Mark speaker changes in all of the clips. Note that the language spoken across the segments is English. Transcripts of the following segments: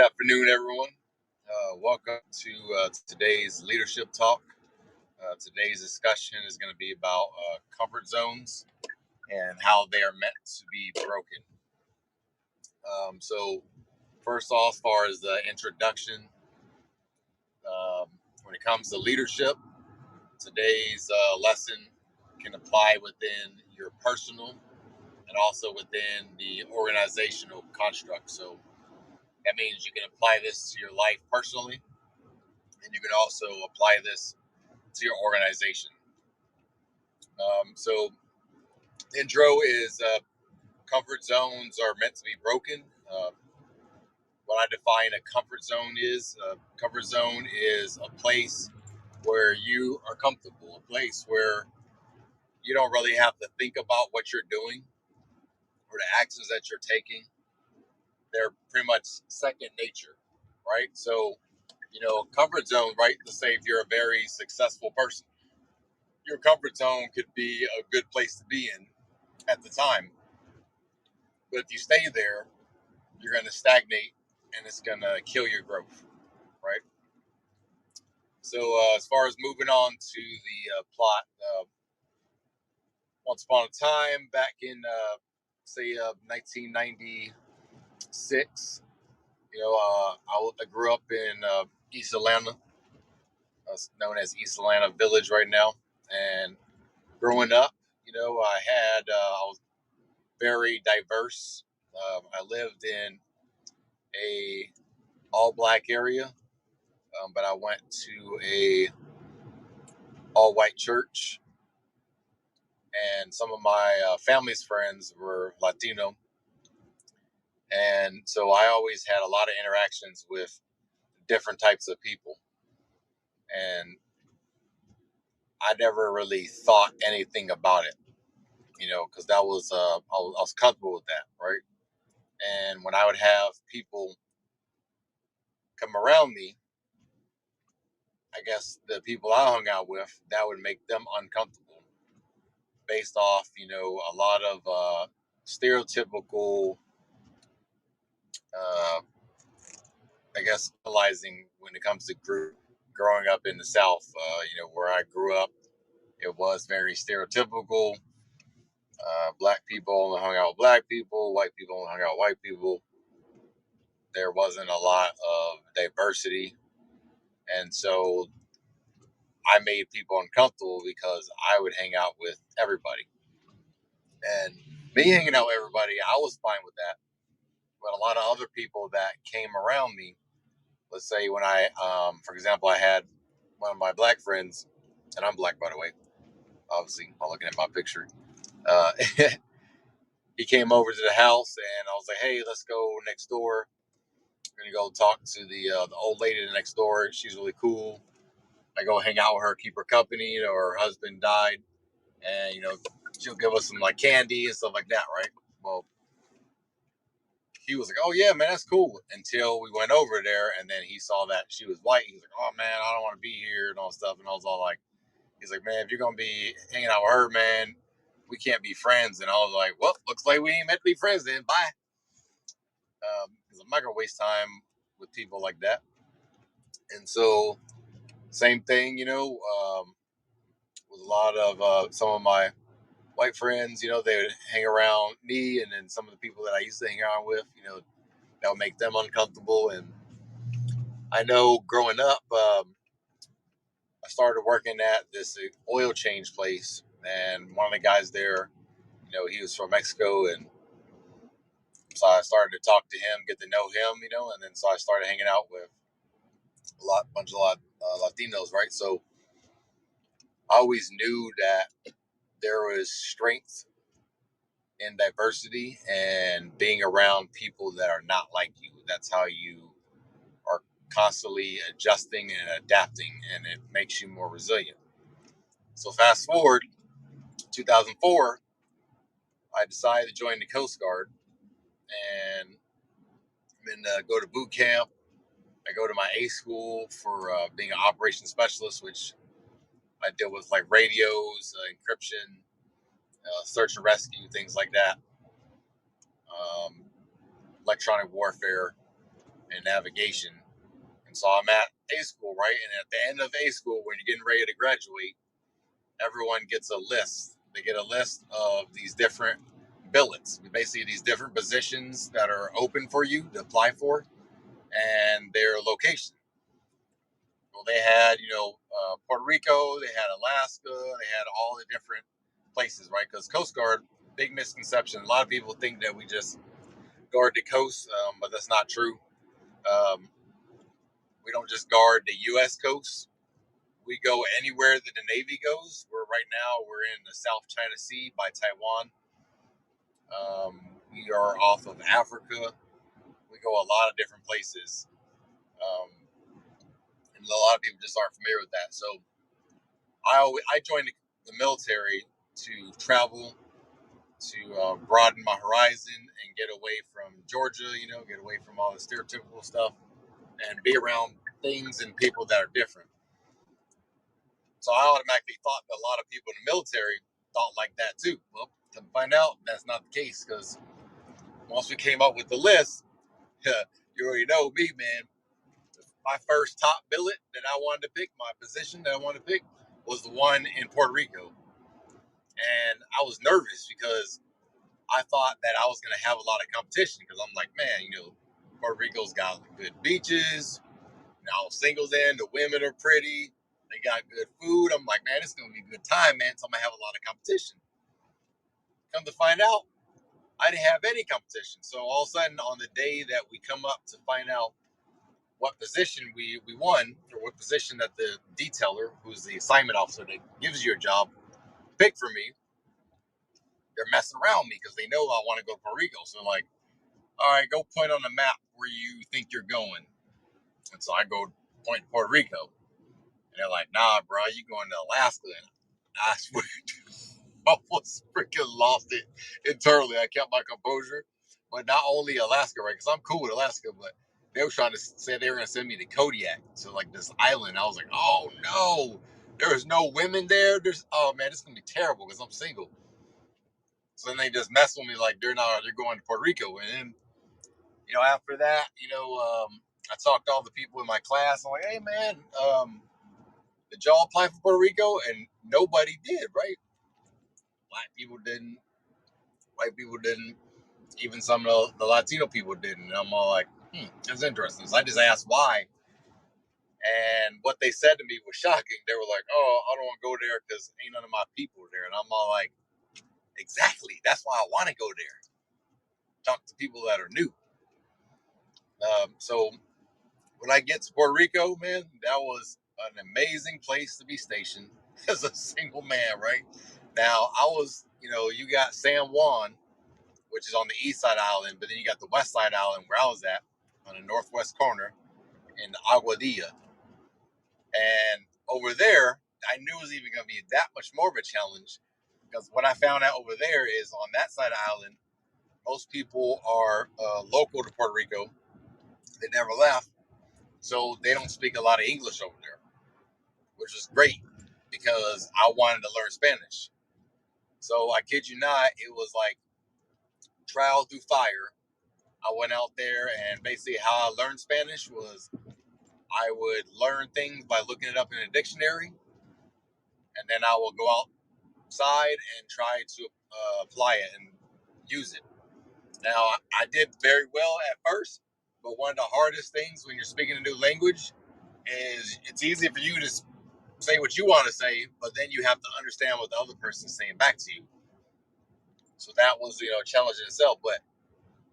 Speaker 1: afternoon, everyone. Welcome to today's leadership talk. Today's discussion is going to be about comfort zones and how they are meant to be broken. So, first off, as far as the introduction, when it comes to leadership, today's lesson can apply within your personal and also within the organizational construct. So, that means you can apply this to your life personally, and you can also apply this to your organization. So, intro is comfort zones are meant to be broken. What I define a comfort zone is a place where you are comfortable, a place where you don't really have to think about what you're doing or the actions that you're taking. They're pretty much second nature, right? So, comfort zone, right? Let's say if you're a very successful person, your comfort zone could be a good place to be in at the time. But if you stay there, you're going to stagnate and it's going to kill your growth, right? So, as far as moving on to the plot, once upon a time, back in, say, 1996, I grew up in East Atlanta, known as East Atlanta Village right now. And growing up, I was very diverse. I lived in a all black area, but I went to a all white church, and some of my family's friends were Latino, and so I always had a lot of interactions with different types of people, and I never really thought anything about it, because that was I was comfortable with that, right? And when I would have people come around me, I guess the people I hung out with, that would make them uncomfortable based off, a lot of stereotypical, uh, I guess, realizing when it comes to growing up in the South, where I grew up, it was very stereotypical. Black people only hung out with black people, white people only hung out with white people. There wasn't a lot of diversity. And so I made people uncomfortable because I would hang out with everybody. And me hanging out with everybody, I was fine with that. But a lot of other people that came around me, let's say when for example, I had one of my black friends, and I'm black, by the way, obviously, by looking at my picture. Uh, he came over to the house, and I was like, "Hey, let's go next door. We're gonna go talk to the old lady next door. She's really cool. I go hang out with her, keep her company. Her husband died, and she'll give us some like candy and stuff like that, right?" Well, he was like, "Oh yeah, man, that's cool." Until we went over there, and then he saw that she was white. He was like, "Oh man, I don't want to be here," and all stuff. And I was all like, he's like, "Man, if you're gonna be hanging out with her, man, we can't be friends." And I was like, "Well, looks like we ain't meant to be friends then. Bye." Because I'm not gonna waste time with people like that. And so, same thing, with a lot of some of my white friends. They would hang around me, and then some of the people that I used to hang around with, that would make them uncomfortable. And I know growing up, I started working at this oil change place, and one of the guys there, he was from Mexico, and so I started to talk to him, get to know him, and then so I started hanging out with bunch of Latinos, right? So I always knew that there was strength in diversity and being around people that are not like you. That's how you are constantly adjusting and adapting, and it makes you more resilient. So fast forward, 2004, I decided to join the Coast Guard and then go to boot camp. I go to my A school for being an operations specialist, which I deal with like radios, encryption, search and rescue, things like that, electronic warfare. and navigation. And so I'm at A school, right? And at the end of A school, when you're getting ready to graduate, everyone gets a list. They get a list of these different billets, basically these different positions that are open for you to apply for, and their location. Well, they had, Puerto Rico, they had Alaska, they had all the different places, right? Because Coast Guard, big misconception. A lot of people think that we just guard the coast, but that's not true. Um, we don't just guard the U.S. coast. We go anywhere that the Navy goes. Right now, we're in the South China Sea by Taiwan. We are off of Africa. We go a lot of different places. Um, and a lot of people just aren't familiar with that. So I joined the military to travel, to broaden my horizon and get away from Georgia, get away from all the stereotypical stuff and be around things and people that are different. So I automatically thought that a lot of people in the military thought like that too. Well, to find out that's not the case, because once we came up with the list, you already know me, man. My first top billet that I wanted to pick, my position that I wanted to pick, was the one in Puerto Rico. And I was nervous because I thought that I was going to have a lot of competition, because I'm like, man, Puerto Rico's got good beaches. Now, singles in, the women are pretty. They got good food. I'm like, man, it's going to be a good time, man. So I'm going to have a lot of competition. Come to find out, I didn't have any competition. So all of a sudden, on the day that we come up to find out what position we won, or what position that the detailer, who's the assignment officer that gives you a job, picked for me, they're messing around me because they know I want to go to Puerto Rico. So they're like, all right, go point on the map where you think you're going. And so I go point to Puerto Rico. And they're like, nah, bro, you going to Alaska. And I swear, I almost freaking lost it internally. I kept my composure. But not only Alaska, right? Because I'm cool with Alaska, but they were trying to say they were going to send me to Kodiak, to like this island. I was like, oh no, there's no women there. Oh man, it's going to be terrible because I'm single. So then they just mess with me like they're going to Puerto Rico. And then, after that, I talked to all the people in my class. I'm like, hey man, did y'all apply for Puerto Rico? And nobody did, right? Black people didn't, white people didn't, even some of the Latino people didn't. And I'm all like, that's interesting. So I just asked why. And what they said to me was shocking. They were like, oh, I don't want to go there because ain't none of my people there. And I'm all like, exactly. That's why I want to go there. Talk to people that are new. So when I get to Puerto Rico, man, that was an amazing place to be stationed as a single man, right? Now, I was, you got San Juan, which is on the east side island, but then you got the west side island where I was at, on the northwest corner in Aguadilla. And over there, I knew it was even going to be that much more of a challenge, because what I found out over there is on that side of the island, most people are local to Puerto Rico. They never left. So they don't speak a lot of English over there, which is great because I wanted to learn Spanish. So I kid you not, it was like trial through fire. I went out there, and basically how I learned Spanish was I would learn things by looking it up in a dictionary, and then I will go outside and try to apply it and use it. Now, I did very well at first, but one of the hardest things when you're speaking a new language is it's easy for you to say what you want to say, but then you have to understand what the other person's saying back to you. So that was, a challenge in itself. But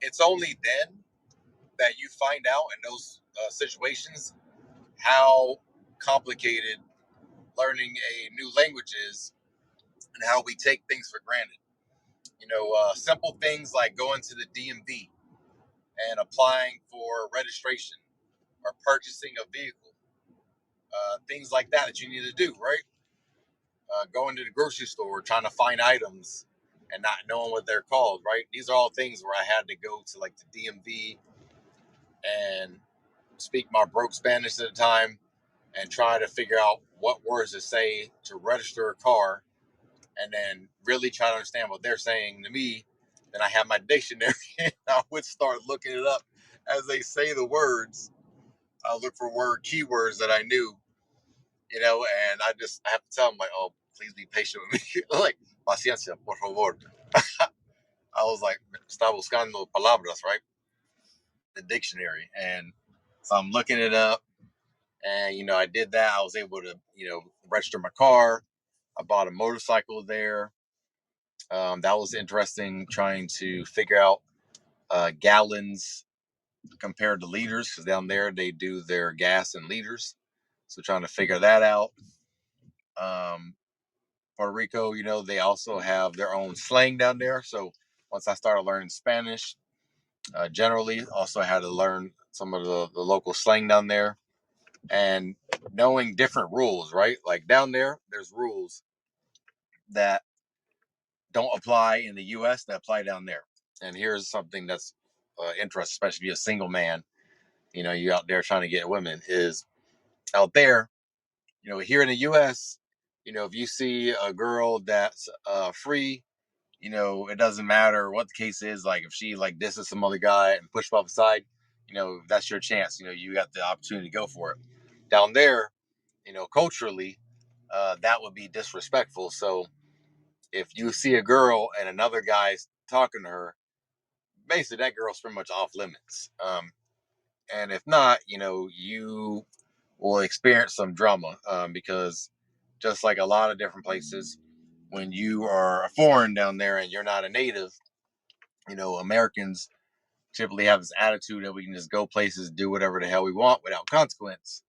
Speaker 1: it's only then that you find out in those situations how complicated learning a new language is, and how we take things for granted. Simple things like going to the DMV and applying for registration or purchasing a vehicle, things like that you need to do, right? Going to the grocery store, trying to find items and not knowing what they're called, right? These are all things where I had to go to like the DMV and speak my broke Spanish at the time and try to figure out what words to say to register a car, and then really try to understand what they're saying to me. Then I have my dictionary and I would start looking it up as they say the words, I look for keywords that I knew, and I have to tell them like, oh, please be patient with me. Like, paciencia, por favor. I was like, está buscando palabras, right? The dictionary. And so I'm looking it up. And, I did that. I was able to, register my car. I bought a motorcycle there. That was interesting trying to figure out gallons compared to liters, because down there they do their gas in liters. So trying to figure that out. Puerto Rico, they also have their own slang down there. So once I started learning Spanish, generally, also had to learn some of the local slang down there and knowing different rules, right? Like down there, there's rules that don't apply in the US that apply down there. And here's something that's interesting, especially if you're a single man, you out there trying to get women, is out there, here in the US, if you see a girl that's free, it doesn't matter what the case is. Like if she like this is some other guy and push off the side, that's your chance. You got the opportunity to go for it. Down there, culturally, that would be disrespectful. So if you see a girl and another guy's talking to her, basically that girl's pretty much off limits. And if not, you will experience some drama, because just like a lot of different places, when you are a foreign down there and you're not a native, Americans typically have this attitude that we can just go places, do whatever the hell we want without consequence.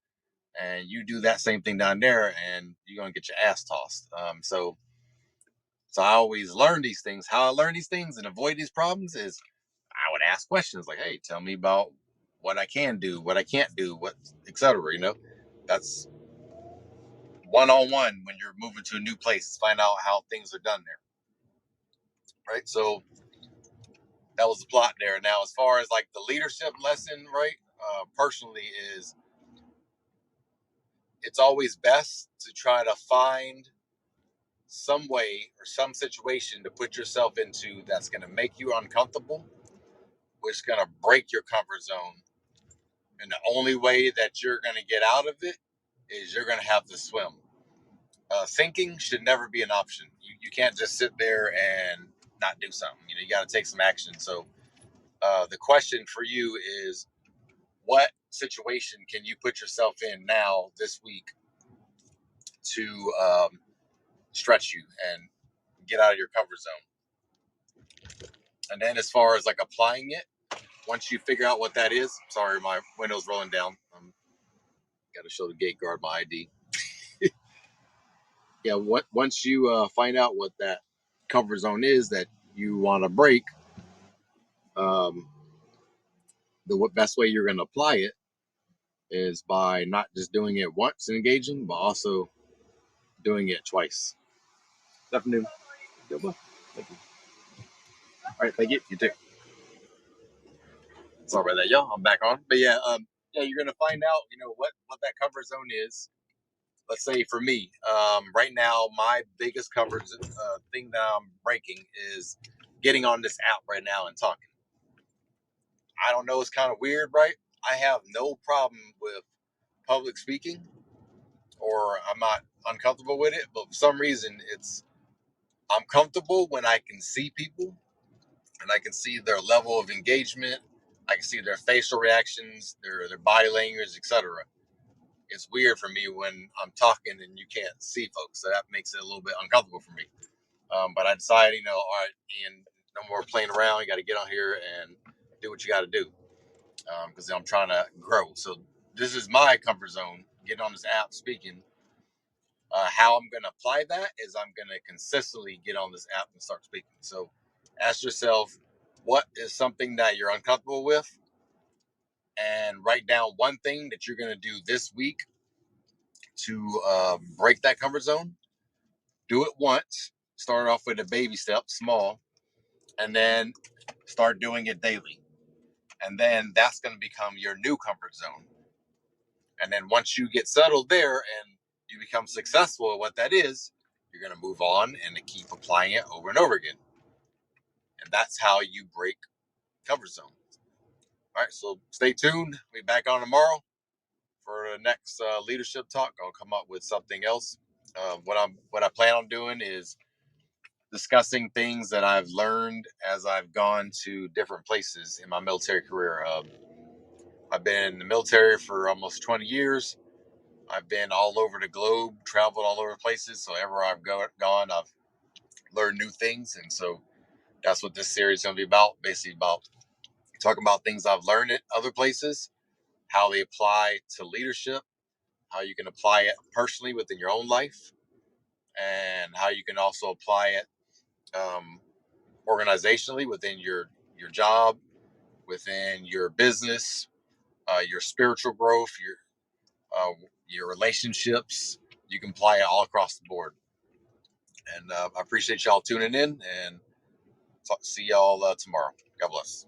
Speaker 1: And you do that same thing down there, and you're gonna get your ass tossed. So I always learn these things. How I learn these things and avoid these problems is I would ask questions like, "Hey, tell me about what I can do, what I can't do, what, etc." That's one on one when you're moving to a new place. Find out how things are done there, right? So that was the plot there. Now, as far as like the leadership lesson, right? Personally, is it's always best to try to find some way or some situation to put yourself into that's going to make you uncomfortable, which is going to break your comfort zone. And the only way that you're going to get out of it is you're going to have to swim. Thinking should never be an option. You can't just sit there and not do something. You got to take some action. So the question for you is, what situation can you put yourself in now this week to stretch you and get out of your comfort zone? And then as far as like applying it, once you figure out what that is, sorry, my window's rolling down. Got to show the gate guard my ID. Yeah, once you find out what that comfort zone is that you want to break, um, the best way you're going to apply it is by not just doing it once and engaging, but also doing it twice. Good afternoon. Thank you. All right, thank you. You too. Sorry about that, y'all. I'm back on. But yeah, you're gonna find out, what that comfort zone is. Let's say for me, right now, my biggest comfort thing that I'm breaking is getting on this app right now and talking. I don't know, it's kind of weird, right? I have no problem with public speaking, or I'm not uncomfortable with it, but for some reason, I'm comfortable when I can see people and I can see their level of engagement. I can see their facial reactions, their body language, etc. It's weird for me when I'm talking and you can't see folks, so that makes it a little bit uncomfortable for me. But I decided, all right, Ian, no more playing around. You got to get on here and do what you got to do, because I'm trying to grow. So this is my comfort zone. Getting on this app, speaking. How I'm going to apply that is I'm going to consistently get on this app and start speaking. So ask yourself, what is something that you're uncomfortable with? And write down one thing that you're going to do this week to break that comfort zone. Do it once. Start off with a baby step, small, and then start doing it daily. And then that's going to become your new comfort zone. And then once you get settled there and you become successful at what that is, you're going to move on and keep applying it over and over again. And that's how you break comfort zone. All right, so stay tuned. We'll be back on tomorrow for the next leadership talk. I'll come up with something else. What I plan on doing is discussing things that I've learned as I've gone to different places in my military career. I've been in the military for almost 20 years. I've been all over the globe, traveled all over places. So ever I've gone, I've learned new things, and so that's what this series is going to be about. Basically, about talking about things I've learned at other places, how they apply to leadership, how you can apply it personally within your own life, and how you can also apply it organizationally within your job, within your business, your spiritual growth, your relationships. You can apply it all across the board. And I appreciate y'all tuning in, and see y'all tomorrow. God bless.